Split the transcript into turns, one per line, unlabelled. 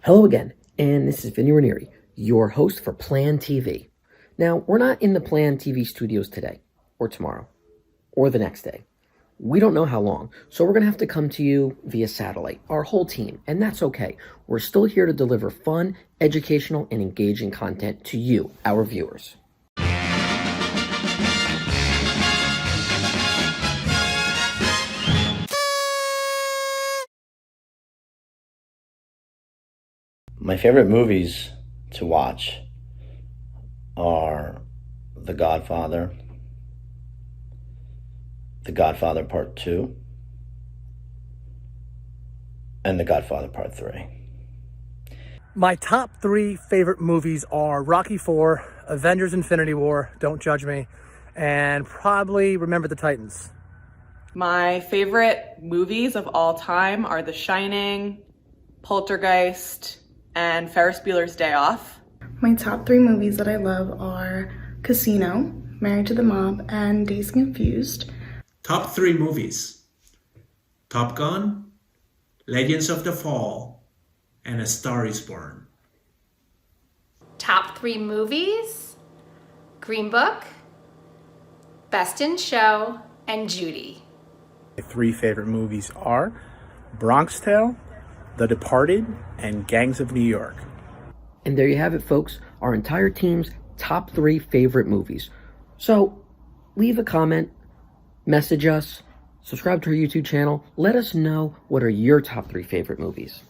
Hello again, and this is Vinny Ranieri, your host for Plan TV. Now, we're not in the Plan TV studios today, or tomorrow, or the next day. We don't know how long, so we're going to have to come to you via satellite, our whole team, and that's okay. We're still here to deliver fun, educational, and engaging content to you, our viewers.
My favorite movies to watch are The Godfather, The Godfather Part 2, and The Godfather Part 3.
My top three favorite movies are Rocky IV, Avengers Infinity War, don't judge me, and probably Remember the Titans.
My favorite movies of all time are The Shining, Poltergeist, and Ferris Bueller's Day Off.
My top three movies that I love are Casino, Married to the Mob, and Dazed and Confused.
Top three movies: Top Gun, Legends of the Fall, and A Star is Born.
Top three movies: Green Book, Best in Show, and Judy.
My three favorite movies are Bronx Tale, The Departed, and Gangs of New York.
And there you have it, folks, our entire team's top 3 favorite movies. So, leave a comment, message us, subscribe to our YouTube channel, let us know what are your top 3 favorite movies.